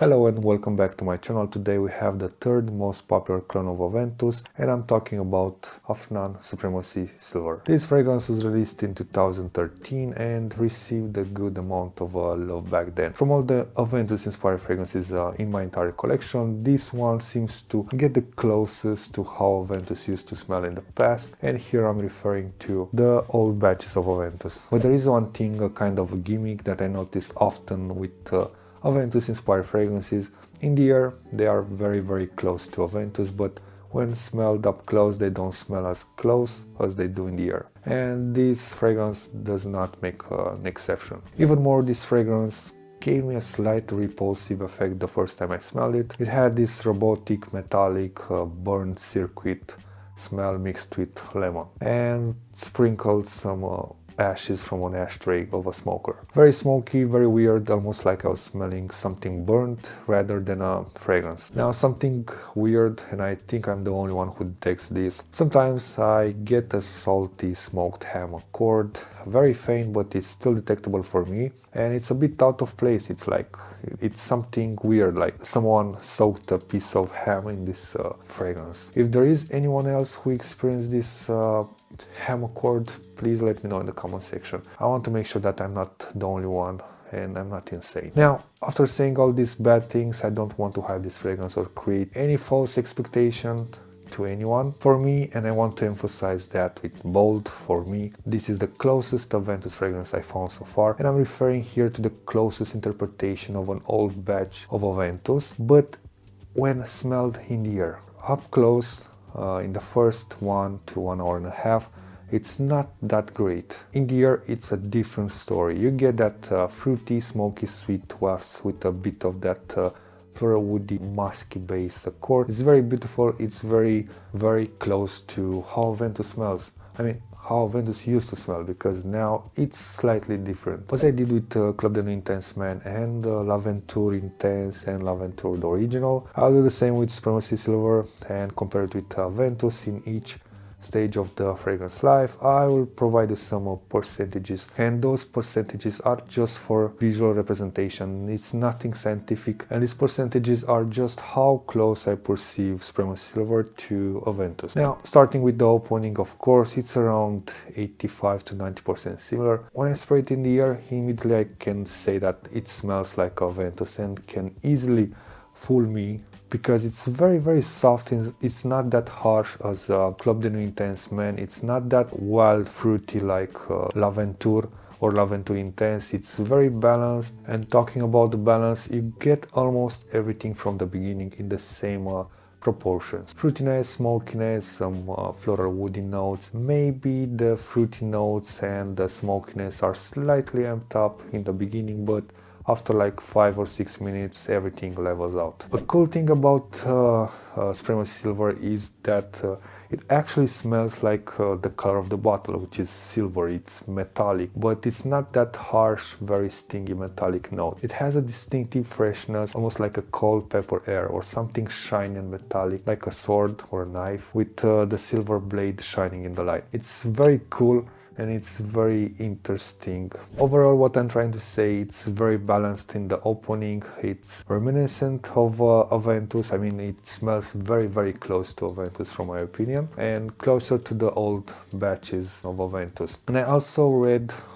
Hello and welcome back to my channel. Today we have the third most popular clone of Aventus and I'm talking about Afnan Supremacy Silver. This fragrance was released in 2013 and received a good amount of love back then. From all the Aventus inspired fragrances in my entire collection, this one seems to get the closest to how Aventus used to smell in the past, and here I'm referring to the old batches of Aventus. But there is one thing, a kind of a gimmick that I notice often with Aventus inspired fragrances. In the air they are very close to Aventus, but when smelled up close they don't smell as close as they do in the air. And this fragrance does not make an exception. Even more, this fragrance gave me a slight repulsive effect the first time I smelled it. It had this robotic, metallic, burnt circuit smell mixed with lemon and sprinkled some ashes from an ashtray of a smoker. Very smoky, very weird, almost like I was smelling something burnt rather than a fragrance. Now something weird, and I think I'm the only one who detects this. Sometimes I get a salty smoked ham accord, very faint, but it's still detectable for me, and it's a bit out of place. It's something weird, like someone soaked a piece of ham in this fragrance. If there is anyone else who experienced this ham accord, please let me know in the comment section. I want to make sure that I'm not the only one and I'm not insane. Now, after saying all these bad things, I don't want to hype this fragrance or create any false expectation to anyone. For me, and I want to emphasize that with bold, for me, this is the closest Aventus fragrance I found so far, and I'm referring here to the closest interpretation of an old batch of Aventus, but when smelled in the air. Up close, in the first 1 to 1 hour and a half, it's not that great. In the air it's a different story. You get that fruity, smoky, sweet wafts with a bit of that floral woody, musky base accord. It's very beautiful. It's very close to how Aventus smells. I mean, how Aventus used to smell, because now it's slightly different. As I did with Club de Nuit Intense Man and L'Aventure Intense and L'Aventure the original, I'll do the same with Supremacy Silver and compare it with Aventus. In each stage of the fragrance life, I will provide you some percentages, and those percentages are just for visual representation. It's nothing scientific, and these percentages are just how close I perceive Supremacy Silver to Aventus. Now, starting with the opening, of course, it's around 85 to 90% similar. When I spray it in the air, immediately I can say that it smells like Aventus and can easily fool me, because it's very soft and it's not that harsh as Club de Nuit Intense Man. It's not that wild fruity like L'Aventure or L'Aventure Intense. It's very balanced, and talking about the balance, you get almost everything from the beginning in the same proportions. Fruitiness, smokiness, some floral woody notes. Maybe the fruity notes and the smokiness are slightly amped up in the beginning, but after like 5 or 6 minutes everything levels out. A cool thing about Supremacy Silver is that it actually smells like the color of the bottle, which is silver. It's metallic, but it's not that harsh, very stingy metallic note. It has a distinctive freshness, almost like a cold pepper air or something shiny and metallic, like a sword or a knife with the silver blade shining in the light. It's very cool and it's very interesting. Overall, what I'm trying to say, it's very balanced in the opening. It's reminiscent of Aventus. I mean, it smells very close to Aventus from my opinion, and closer to the old batches of Aventus. And I also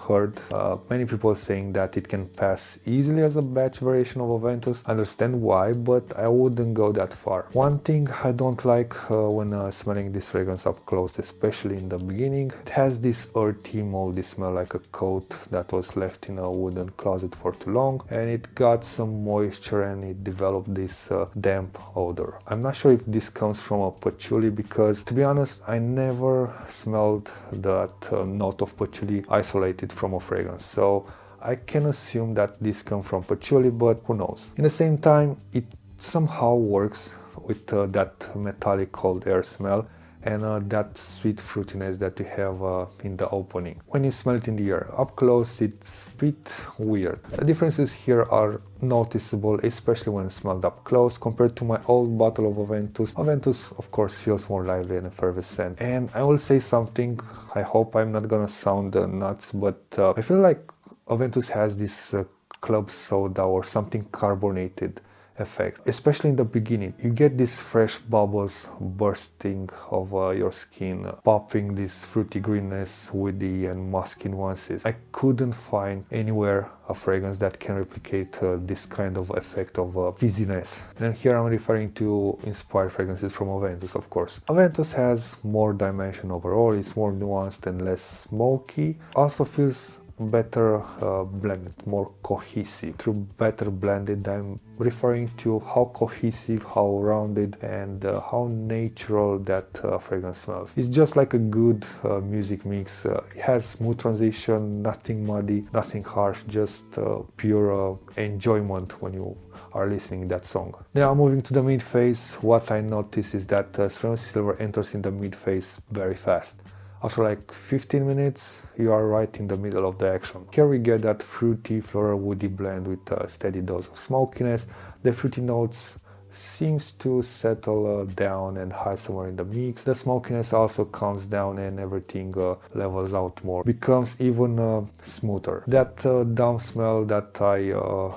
heard many people saying that it can pass easily as a batch variation of Aventus. I understand why, but I wouldn't go that far. One thing I don't like when smelling this fragrance up close, especially in the beginning, it has this earthy, moldy smell, like a coat that was left in a wooden closet for too long, and it got some moisture and it developed this damp odor. I'm not sure if this comes from a patchouli, because to be honest, I never smelled that note of patchouli isolated from a fragrance, so I can assume that this comes from patchouli, but who knows. In the same time, it somehow works with that metallic cold air smell and that sweet fruitiness that you have in the opening. When you smell it in the air, up close it's a bit weird. The differences here are noticeable, especially when smelled up close compared to my old bottle of Aventus. Aventus, of course, feels more lively and effervescent. And I will say something, I hope I'm not gonna sound nuts, but I feel like Aventus has this club soda or something carbonated effect, especially in the beginning. You get these fresh bubbles bursting over your skin, popping this fruity greenness, woody and musky nuances. I couldn't find anywhere a fragrance that can replicate this kind of effect of fizziness. And here I'm referring to inspired fragrances from Aventus, of course. Aventus has more dimension overall, it's more nuanced and less smoky. Also feels better blended, more cohesive. Through better blended, I'm referring to how cohesive, how rounded and how natural that fragrance smells. It's just like a good music mix. It has smooth transition, nothing muddy, nothing harsh, just pure enjoyment when you are listening that song. Now moving to the mid phase, what I notice is that Supremacy Silver enters in the mid phase very fast. After like 15 minutes, you are right in the middle of the action. Here we get that fruity, floral, woody blend with a steady dose of smokiness. The fruity notes seems to settle down and hide somewhere in the mix. The smokiness also comes down and everything levels out more, becomes even smoother. That down smell that I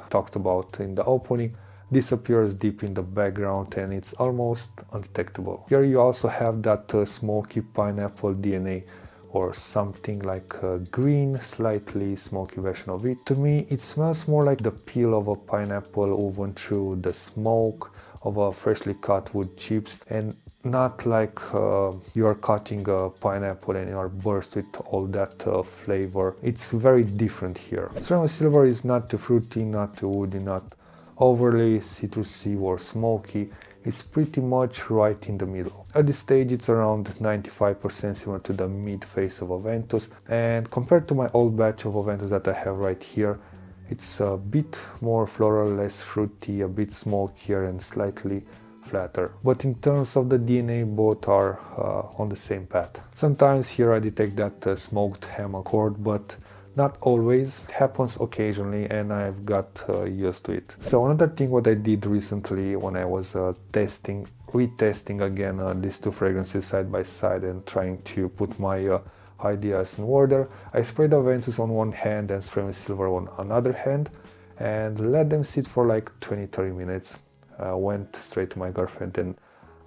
talked about in the opening disappears deep in the background and it's almost undetectable. Here you also have that smoky pineapple DNA or something like a green, slightly smoky version of it. To me, it smells more like the peel of a pineapple woven through the smoke of a freshly cut wood chips, and not like you are cutting a pineapple and you are burst with all that flavor. It's very different here. Supremacy Silver is not too fruity, not too woody, not overly citrusy or smoky. It's pretty much right in the middle. At this stage it's around 95% similar to the mid phase of Aventus, and compared to my old batch of Aventus that I have right here, it's a bit more floral, less fruity, a bit smokier and slightly flatter. But in terms of the DNA, both are on the same path. Sometimes here I detect that smoked ham accord, but not always. It happens occasionally and I've got used to it. So another thing what I did recently when I was retesting again these two fragrances side by side and trying to put my ideas in order, I sprayed Aventus on one hand and Supremacy Silver on another hand and let them sit for like 20-30 minutes. Went straight to my girlfriend and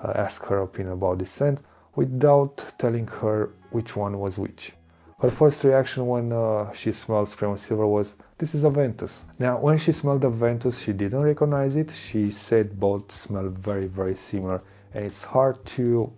asked her opinion about this scent without telling her which one was which. Her first reaction when she smelled Supremacy Silver was, "This is Aventus." Now, when she smelled Aventus, she didn't recognize it. She said both smell very, very similar, and it's hard to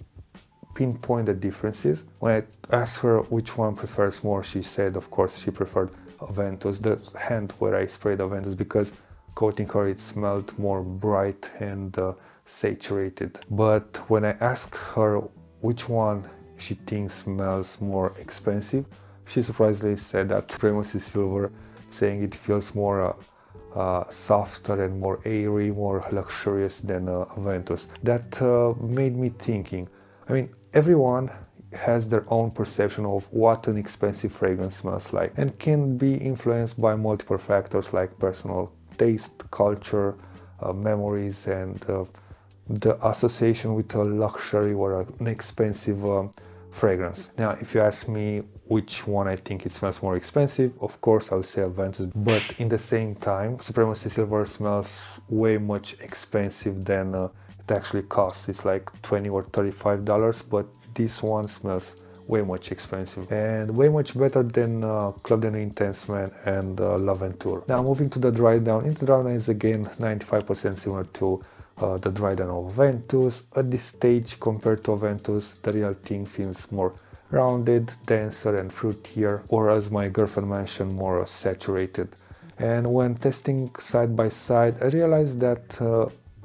pinpoint the differences. When I asked her which one prefers more, she said, of course, she preferred Aventus, the hand where I sprayed Aventus, because coating her, it smelled more bright and saturated. But when I asked her which one she thinks smells more expensive, she surprisingly said that Supremacy Silver, saying it feels more softer and more airy, more luxurious than Aventus. That made me thinking. I mean, everyone has their own perception of what an expensive fragrance smells like and can be influenced by multiple factors like personal taste, culture, memories, and the association with a luxury or an expensive fragrance. Now, if you ask me which one I think it smells more expensive, of course I'll say Aventus, but in the same time, Supremacy Silver smells way much expensive than it actually costs. It's like $20 or $35, but this one smells way much expensive and way much better than Club de Nuit Intense Man and L'Aventure. Now moving to the dry down. In the dry down is again 95% similar to the dry down of Aventus. At this stage, compared to Aventus, the real thing feels more rounded, denser and fruitier, or as my girlfriend mentioned, more saturated. And when testing side by side, I realized that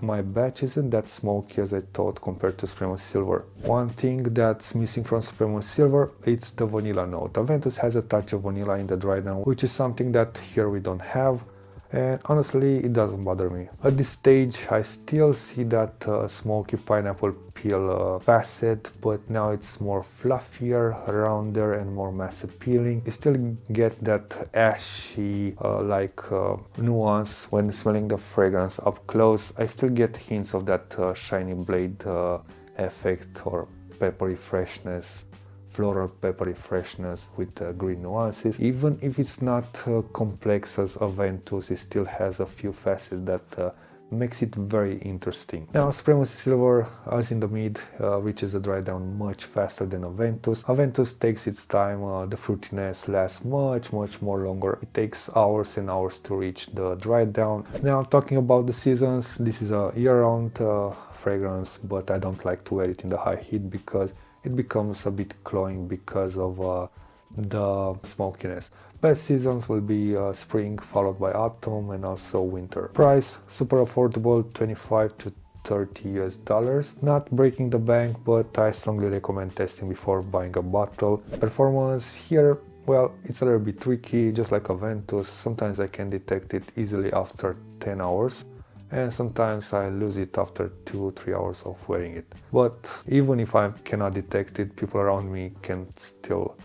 my batch isn't that smoky as I thought compared to Supremacy Silver. One thing that's missing from Supremacy Silver, it's the vanilla note. Aventus has a touch of vanilla in the dry down, which is something that here we don't have. And honestly, it doesn't bother me. At this stage, I still see that smoky pineapple peel facet, but now it's more fluffier, rounder, and more mass appealing. You still get that ashy nuance when smelling the fragrance up close. I still get hints of that shiny blade effect or peppery freshness, floral peppery freshness with green nuances. Even if it's not complex as Aventus, it still has a few facets that makes it very interesting. Now, Supremacy Silver, as in the mid, reaches the dry down much faster than Aventus. Aventus takes its time, the fruitiness lasts much more longer. It takes hours and hours to reach the dry down. Now, talking about the seasons, this is a year-round fragrance, but I don't like to wear it in the high heat because it becomes a bit cloying because of the smokiness. Best seasons will be spring followed by autumn and also winter. Price super affordable, 25 to 30 US dollars. Not breaking the bank, but I strongly recommend testing before buying a bottle. Performance here, well, it's a little bit tricky, just like Aventus. Sometimes I can detect it easily after 10 hours. And sometimes I lose it after 2-3 hours of wearing it. But even if I cannot detect it, people around me can still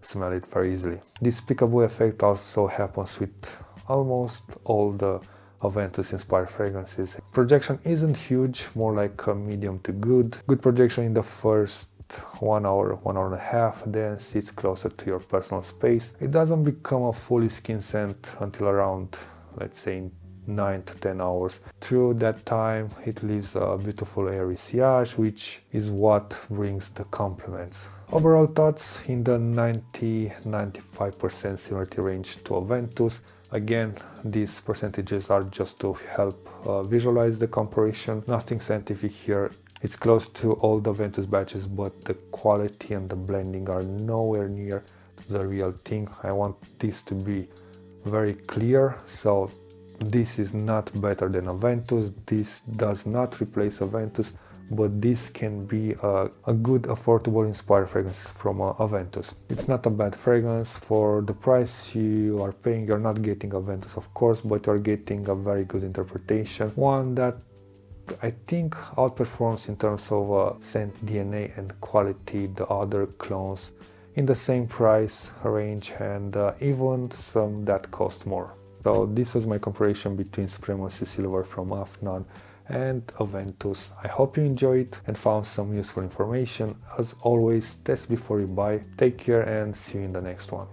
smell it very easily. This peekaboo effect also happens with almost all the Aventus inspired fragrances. Projection isn't huge, more like a medium to good. Good projection in the first 1 hour, 1 hour and a half, then sits closer to your personal space. It doesn't become a fully skin scent until around, let's say, 9 to 10 hours. Through that time, it leaves a beautiful airy sillage, which is what brings the compliments. Overall thoughts in the 90-95% similarity range to Aventus. Again, these percentages are just to help visualize the comparison. Nothing scientific here. It's close to all the Aventus batches, but the quality and the blending are nowhere near the real thing. I want this to be very clear. So this is not better than Aventus. This does not replace Aventus, but this can be a good, affordable, inspired fragrance from Aventus. It's not a bad fragrance. For the price you are paying, you're not getting Aventus, of course, but you're getting a very good interpretation. One that I think outperforms in terms of scent DNA and quality the other clones in the same price range, and even some that cost more. So this was my comparison between Supremacy Silver from Afnan and Aventus. I hope you enjoyed and found some useful information. As always, test before you buy. Take care and see you in the next one.